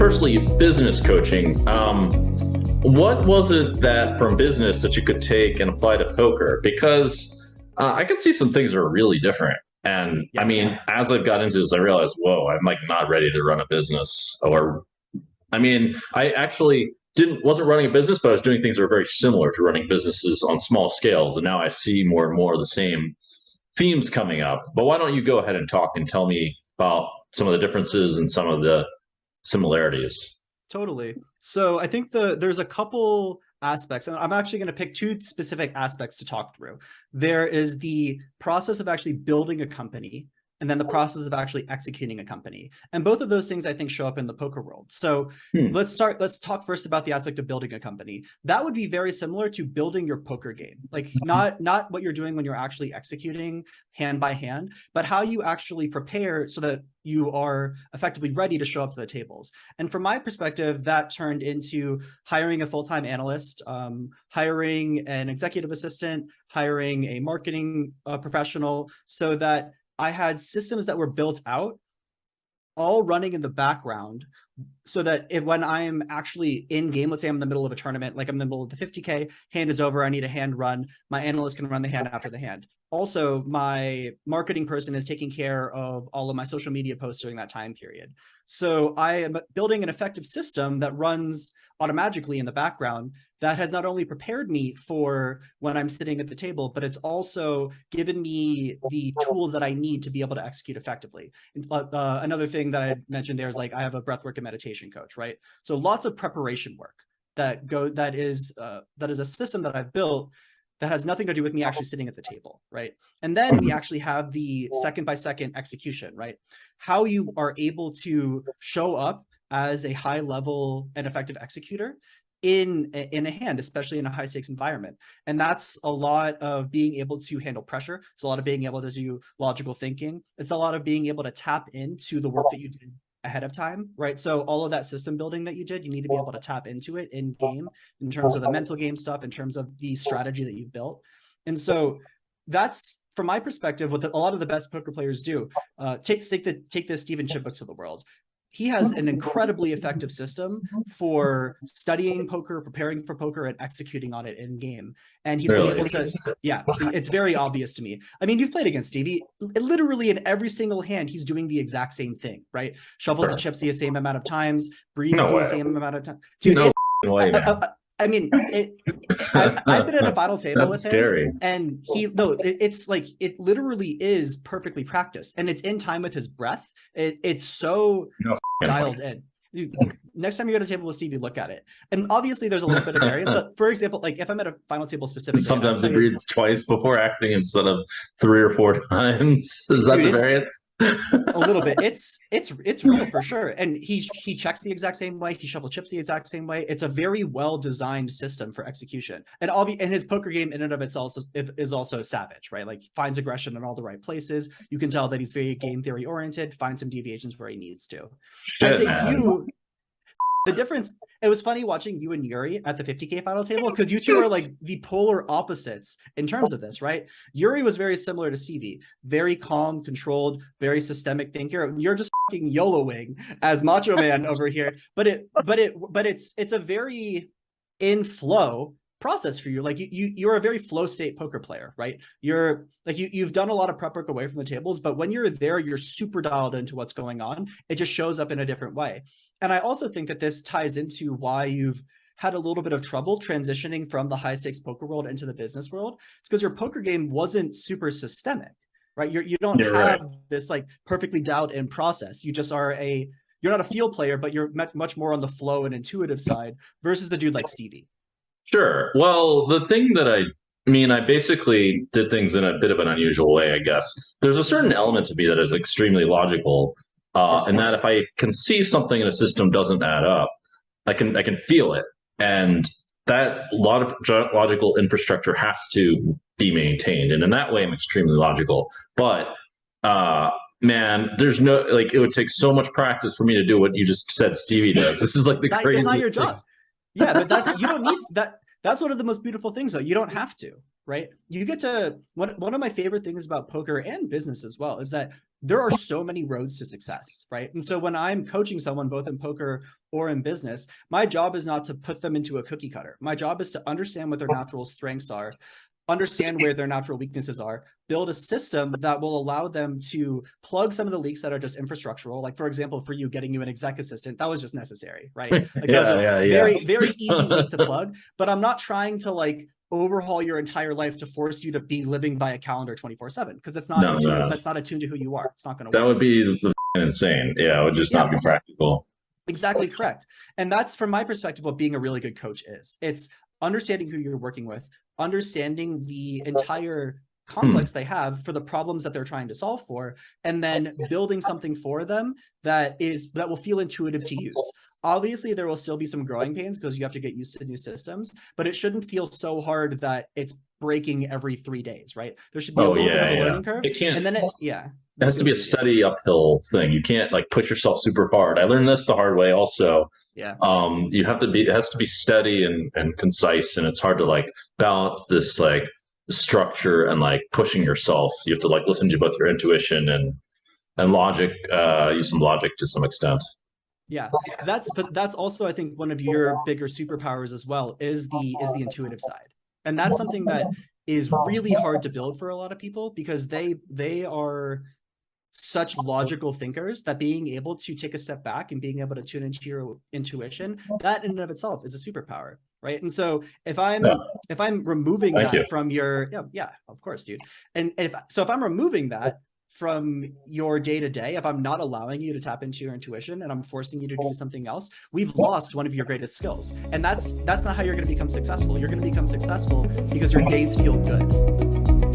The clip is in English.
firstly, business coaching. What was it that from business that you could take and apply to poker? Because I can see some things are really different. And I Yeah. mean, as I've got into this, I realized, whoa, I'm like not ready to run a business. Or, I mean, I actually didn't wasn't running a business, but I was doing things that were very similar to running businesses on small scales. And now I see more and more of the same themes coming up. But why don't you go ahead and talk and tell me about some of the differences and some of the similarities? Totally. So I think there's a couple aspects, and I'm actually going to pick two specific aspects to talk through. There is the process of actually building a company, and then the process of actually executing a company. And both of those things I think show up in the poker world. So Hmm. let's talk first about the aspect of building a company. That would be very similar to building your poker game. Like not what you're doing when you're actually executing hand by hand, but how you actually prepare so that you are effectively ready to show up to the tables. And from my perspective, that turned into hiring a full-time analyst, hiring an executive assistant, hiring a marketing professional, so that I had systems that were built out, all running in the background, so that when I am actually in game, let's say I'm in the middle of a tournament, like I'm in the middle of the 50K, hand is over, I need a hand run, my analyst can run the hand after the hand. Also, my marketing person is taking care of all of my social media posts during that time period. So I am building an effective system that runs automatically in the background that has not only prepared me for when I'm sitting at the table, but it's also given me the tools that I need to be able to execute effectively. Another thing that I mentioned there is like I have a breathwork and meditation coach, right? So lots of preparation work that is a system that I've built that has nothing to do with me actually sitting at the table, right? And then we actually have the second by second execution, right? How you are able to show up as a high level and effective executor in a hand, especially in a high stakes environment. And that's a lot of being able to handle pressure. It's a lot of being able to do logical thinking. It's a lot of being able to tap into the work that you did ahead of time, right? So all of that system building that you did, you need to be able to tap into it in game in terms of the mental game stuff, in terms of the strategy that you've built. And so that's, from my perspective, what a lot of the best poker players do. Take the Stephen Chibooks of the world. He has an incredibly effective system for studying poker, preparing for poker, and executing on it in game. And he's been able to, yeah, it's very obvious to me. I mean, you've played against Stevie. Literally in every single hand, he's doing the exact same thing, right? Shuffles the chips the same amount of times, breathes No the way. same amount of time. Dude, No way, man. I mean, I've been at a final table That's with him, scary. and it's like it literally is perfectly practiced, and it's in time with his breath. It's so No dialed in. Next time you're at a table with Steve, you look at it, and obviously there's a little bit of variance. But for example, like if I'm at a final table specifically, Sometimes he breathes twice before acting instead of 3 or 4 times. Is that dude, the it's variance? a little bit. It's real for sure. And he checks the exact same way. He shuffle chips the exact same way. It's a very well designed system for execution. And his poker game in and of itself is also savage, right? Like finds aggression in all the right places. You can tell that he's very game theory oriented. Finds some deviations where he needs to. I'd Shit, say man. the difference, it was funny watching you and Yuri at the 50K final table because you two are like the polar opposites in terms of this, right? Yuri was very similar to Stevie, very calm, controlled, very systemic thinker. You're just fucking YOLOing as Macho Man over here, but it's a very in flow process for you. Like you're a very flow state poker player, right? You're like you've done a lot of prep work away from the tables, but when you're there, you're super dialed into what's going on. It just shows up in a different way. And I also think that this ties into why you've had a little bit of trouble transitioning from the high stakes poker world into the business world. It's because your poker game wasn't super systemic, right? You don't You're have right. this like perfectly dialed in process. You just are you're not a field player, but you're much more on the flow and intuitive side versus a dude like Stevie. Sure. Well, the thing that I mean, I basically did things in a bit of an unusual way, I guess. There's a certain element to me that is extremely logical, Of course. and that if I can see something in a system doesn't add up, I can feel it, and that lot of logical infrastructure has to be maintained, and in that way, I'm extremely logical. But man, there's no like it would take so much practice for me to do what you just said Stevie does. This is like the It's not craziest your thing. job. Yeah, but you don't need that. That's one of the most beautiful things, though. You don't have to. right? You get to, one of my favorite things about poker and business as well is that there are so many roads to success, right? And so when I'm coaching someone both in poker or in business, my job is not to put them into a cookie cutter. My job is to understand what their natural strengths are, understand where their natural weaknesses are, build a system that will allow them to plug some of the leaks that are just infrastructural. Like, for example, for you, getting you an exec assistant, that was just necessary, right? Like, that was a very easy leak to plug, but I'm not trying to like overhaul your entire life to force you to be living by a calendar 24/7, because that's not that's not attuned to who you are. It's not going to work. That would be insane. Yeah, it would just not be practical. Exactly correct. And that's, from my perspective, what being a really good coach is. It's understanding who you're working with, understanding the entire complex they have for the problems that they're trying to solve for, and then building something for them that will feel intuitive to use. Obviously, there will still be some growing pains because you have to get used to new systems, but it shouldn't feel so hard that it's breaking every 3 days, right? There should be a little bit of a learning curve. It can't, and then it has to be a steady uphill thing. You can't like push yourself super hard. I learned this the hard way also. Yeah. You have to be, it has to be steady and concise, and it's hard to like balance this like structure and like pushing yourself. You have to like listen to both your intuition and logic, use some logic to some extent. Yeah, that's also, I think, one of your bigger superpowers as well is the intuitive side. And that's something that is really hard to build for a lot of people, because they are such logical thinkers that being able to take a step back and being able to tune into your intuition, that in and of itself is a superpower, right? And so if I'm removing that from your, of course, dude. And if I'm removing that from your day-to-day, if I'm not allowing you to tap into your intuition and I'm forcing you to do something else, we've lost one of your greatest skills. And that's not how you're going to become successful. You're going to become successful because your days feel good.